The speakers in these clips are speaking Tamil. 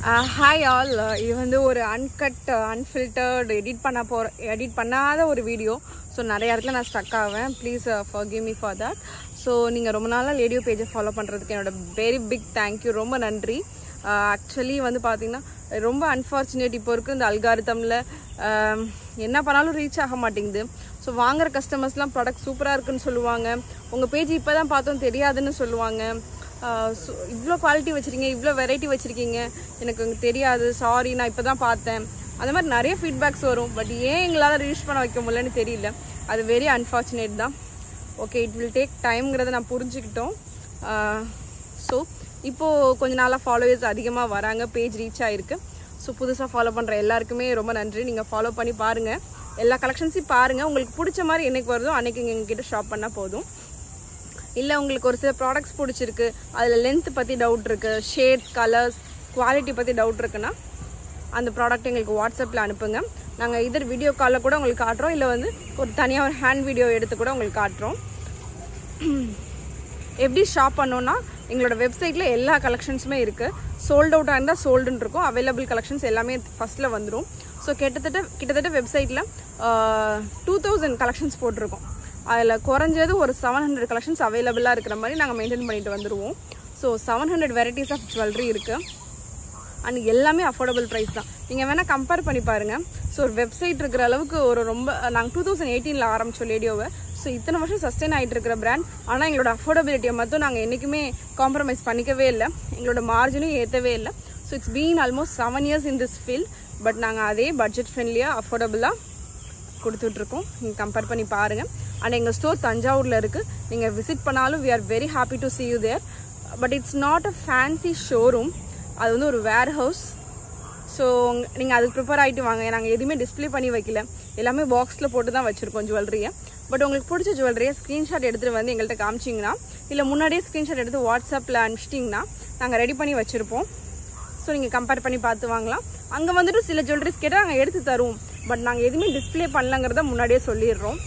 Hi all, இது வந்து ஒரு அன்கட் அன்ஃபில்டர்ட் எடிட் பண்ணாத ஒரு வீடியோ. ஸோ நிறைய இடத்துல நான் ஸ்டக் ஆவேன். Please forgive me for that. So நீங்கள் ரொம்ப நாளாக லேடியோ பேஜை ஃபாலோ பண்ணுறதுக்கு என்னோட வெரி பிக் தேங்க்யூ, ரொம்ப நன்றி. ஆக்சுவலி வந்து பார்த்தீங்கன்னா ரொம்ப அன்ஃபார்ச்சுனேட், இப்போ இருக்குது இந்த அல்காரிதமில் என்ன பண்ணாலும் ரீச் ஆக மாட்டேங்குது. ஸோ வாங்குற கஸ்டமர்ஸ்லாம் ப்ராடக்ட் சூப்பராக இருக்குன்னு சொல்லுவாங்க, உங்கள் பேஜ் இப்போ தான் பார்த்தோம் தெரியாதுன்னு சொல்லுவாங்க. இவ்வளோ குவாலிட்டி வச்சுருக்கீங்க, இவ்வளோ வெரைட்டி வச்சுருக்கீங்க, எனக்கு தெரியாது, சாரி நான் இப்போ தான் பார்த்தேன். அந்த மாதிரி நிறைய ஃபீட்பேக்ஸ் வரும். பட் ஏன் எங்களால் ரீச் பண்ண வைக்க முடியலன்னு தெரியல. அது வெரி அன்ஃபார்ச்சுனேட் தான். ஓகே, இட் வில் டேக் டைம்ங்கிறத நான் புரிஞ்சுக்கிட்டோம். ஸோ இப்போது கொஞ்ச நாளாக ஃபாலோவர்ஸ் அதிகமாக வராங்க, பேஜ் ரீச் ஆகிருக்கு. ஸோ புதுசாக ஃபாலோ பண்ணுற எல்லாருக்குமே ரொம்ப நன்றி. நீங்கள் ஃபாலோ பண்ணி பாருங்கள், எல்லா கலெக்ஷன்ஸையும் பாருங்கள். உங்களுக்கு பிடிச்ச மாதிரி என்றைக்கு வருதோ அன்றைக்கி எங்ககிட்ட ஷாப் பண்ணால் போதும். இல்லை உங்களுக்கு ஒரு சில ப்ராடக்ட்ஸ் பிடிச்சிருக்கு, அதில் லென்த் பற்றி டவுட் இருக்குது, ஷேட்ஸ், கலர்ஸ், குவாலிட்டி பற்றி டவுட் இருக்குன்னா அந்த ப்ராடக்ட் எங்களுக்கு வாட்ஸ்அப்பில் அனுப்புங்க. நாங்கள் இதர் வீடியோ காலில் கூட உங்களுக்கு காட்டுறோம், இல்லை வந்து ஒரு தனியாக ஒரு ஹேண்ட் வீடியோ எடுத்து கூட உங்களுக்கு காட்டுறோம். எப்படி ஷாப் பண்ணோன்னா எங்களோட வெப்சைட்டில் எல்லா கலெக்ஷன்ஸுமே இருக்குது. சோல்ட் அவுட்டாக இருந்தால் சோல்டுன்னு இருக்கும், அவைலபிள் கலெக்ஷன்ஸ் எல்லாமே ஃபஸ்ட்டில் வந்துடும். ஸோ கிட்டத்தட்ட வெப்சைட்டில் 2000 கலெக்ஷன்ஸ் போட்டிருக்கோம். அதில் குறைஞ்சது ஒரு 700 கலெக்ஷன்ஸ் அவைலபிளாக இருக்கிற மாதிரி நாங்கள் மெயின்டைன் பண்ணிட்டு வந்துடுவோம். ஸோ 700 வெரைட்டிஸ் ஆஃப் ஜுவல்லரி இருக்குது. அண்ட் எல்லாமே அஃபோர்டபுள் ப்ரைஸ் தான். நீங்கள் வேணால் கம்பேர் பண்ணி பாருங்கள். ஸோ ஒரு வெப்சைட் இருக்கிற அளவுக்கு ஒரு ரொம்ப நாங்கள் 2018 ஆரம்பித்தோம் லேடியோவை. ஸோ இத்தனை வருஷம் சஸ்டெயின் ஆகிட்டு இருக்கிற பிராண்ட். ஆனால் எங்களோட அஃபோர்டபிலிட்டியை மட்டும் நாங்கள் என்றைக்குமே காம்ப்ரமைஸ் பண்ணிக்கவே இல்லை, எங்களோட மார்ஜினும் ஏற்றவே இல்லை. So it's been almost 7 years in this field. But நாங்கள் அதே பட்ஜெட் ஃப்ரெண்ட்லியாக அஃபோர்டபுளாக கொடுத்துட்ருக்கோம். நீங்கள் கம்பேர் பண்ணி பாருங்கள். அண்ட் எங்கள் ஸ்டோர் தஞ்சாவூரில் இருக்குது. நீங்கள் விசிட் பண்ணாலும் we are very happy to see you there. But it's not a fancy showroom. அது வந்து ஒரு வேர் ஹவுஸ். ஸோ நீங்கள் அதுக்கு ப்ரிப்பேர் ஆகிட்டு வாங்க. நாங்கள் எதுவுமே டிஸ்பிளே பண்ணி வைக்கல, எல்லாமே பாக்ஸில் போட்டு தான் வச்சுருக்கோம் ஜுவல்லரியை. பட் உங்களுக்கு பிடிச்ச ஜுவல்லரியை ஸ்க்ரீன்ஷாட் எடுத்துகிட்டு வந்து எங்கள்கிட்ட காமிச்சிங்கன்னா, இல்லை முன்னாடியே ஸ்க்ரீன்ஷாட் எடுத்து வாட்ஸ்அப்பில் அனுப்பிச்சிட்டிங்கன்னா நாங்கள் ரெடி பண்ணி வச்சுருப்போம். ஸோ நீங்கள் கம்பேர் பண்ணி பார்த்து வாங்கலாம். அங்கே வந்துட்டு சில ஜுவல்லரிஸ் கேட்டால் நாங்கள் எடுத்து தருவோம். பட் நாங்கள் எதுவுமே டிஸ்பிளே பண்ணலங்கிறத முன்னாடியே சொல்லிடுறோம்.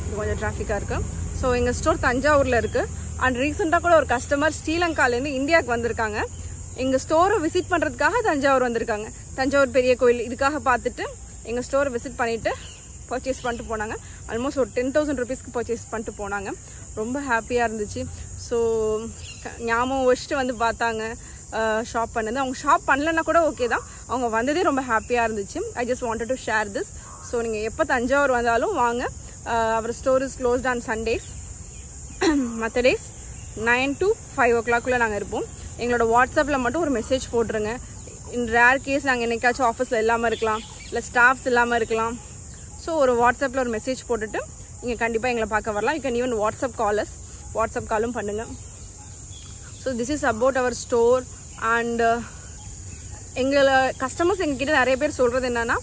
இது கொஞ்சம் டிராஃபிக்காக இருக்குது. ஸோ எங்கள் ஸ்டோர் தஞ்சாவூரில் இருக்குது. அண்ட் ரீசெண்டாக கூட ஒரு கஸ்டமர் ஸ்ரீலங்காலேருந்து இந்தியாவுக்கு வந்திருக்காங்க. எங்கள் ஸ்டோரை விசிட் பண்ணுறதுக்காக தஞ்சாவூர் வந்திருக்காங்க. தஞ்சாவூர் பெரிய கோயில் இதுக்காக பார்த்துட்டு எங்கள் ஸ்டோரை விசிட் பண்ணிவிட்டு பர்ச்சேஸ் பண்ணிட்டு போனாங்க. ஆல்மோஸ்ட் ஒரு 10,000 ருபீஸ்க்கு பர்ச்சேஸ் பண்ணிட்டு போனாங்க. ரொம்ப ஹாப்பியாக இருந்துச்சு. ஸோ ஞாபகம் வச்சுட்டு வந்து பார்த்தாங்க ஷாப் பண்ணது. அவங்க ஷாப் பண்ணலன்னா கூட ஓகே தான், அவங்க வந்ததே ரொம்ப ஹாப்பியாக இருந்துச்சு. I just wanted to share this. So நீங்கள் எப்போ தஞ்சாவூர் வந்தாலும் வாங்க. Our store is closed on Sundays. மற்ற டேஸ் 9 to 5 o'clock நாங்கள் இருப்போம். எங்களோட வாட்ஸ்அப்பில் மட்டும் ஒரு மெசேஜ் போட்டுருங்க. இன் ரேர் கேஸ் நாங்கள் என்னைக்காச்சும் ஆஃபீஸில் இல்லாமல் இருக்கலாம், இல்லை ஸ்டாஃப்ஸ் இல்லாமல் இருக்கலாம். ஸோ ஒரு வாட்ஸ்அப்பில் ஒரு மெசேஜ் போட்டுட்டு நீங்கள் கண்டிப்பாக எங்களை பார்க்க வரலாம். யூ கேன் ஈவன் வாட்ஸ்அப் காலும் பண்ணுங்கள். So this is about our store. And எங்களை கஸ்டமர்ஸ் எங்ககிட்ட நிறைய பேர் சொல்கிறது என்னென்னா,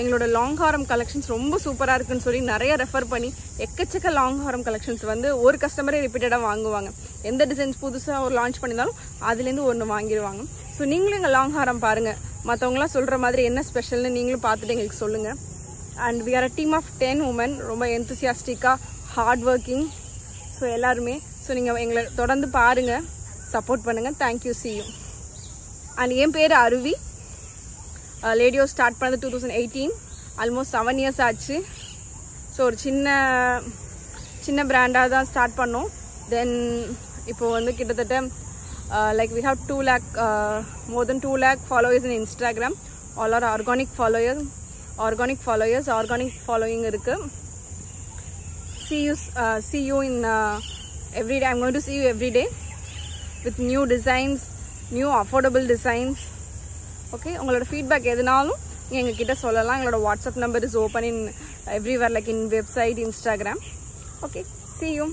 எங்களோட லாங் ஹாரம் கலெக்ஷன்ஸ் ரொம்ப சூப்பராக இருக்குன்னு சொல்லி நிறைய ரெஃபர் பண்ணி எக்கச்சக்க லாங் ஹாரம் கலெக்ஷன்ஸ் வந்து ஒரு கஸ்டமரே ரிப்பீட்டடாக வாங்குவாங்க. எந்த டிசைன்ஸ் புதுசாக ஒரு லான்ச் பண்ணியிருந்தாலும் அதுலேருந்து ஒன்று வாங்கிடுவாங்க. ஸோ நீங்களும் எங்கள் லாங் ஹாரம் பாருங்கள், மற்றவங்களாம் சொல்கிற மாதிரி என்ன ஸ்பெஷல்னு நீங்களும் பார்த்துட்டு எங்களுக்கு சொல்லுங்கள். And we are a team of 10 women, ரொம்ப எந்தூசியாஸ்டிக்காக ஹார்ட் ஒர்க்கிங். ஸோ எல்லாருமே நீங்கள் எங்களை தொடர்ந்து பாருங்கள், சப்போர்ட் பண்ணுங்கள். Thank you, see you. அண்ட் என் பேர் அருவி. லேடியோ ஸ்டார்ட் பண்ணது 2018, ஆல்மோஸ்ட் 7 years ஆச்சு. ஸோ ஒரு சின்ன பிராண்டாக தான் ஸ்டார்ட் பண்ணோம். தென் இப்போது வந்து கிட்டத்தட்ட like we have 2 lakh, more than 2 lakh followers in Instagram. All are organic followers, organic following இருக்குது. See you in every day. I'm going to see you every day with new designs, new affordable designs. Okay, உங்களோட ஃபீட்பேக் எதுனாலும் எங்கள் கிட்ட சொல்லலாம். எங்களோட WhatsApp number is open in everywhere, like in website, Instagram. Okay, see you.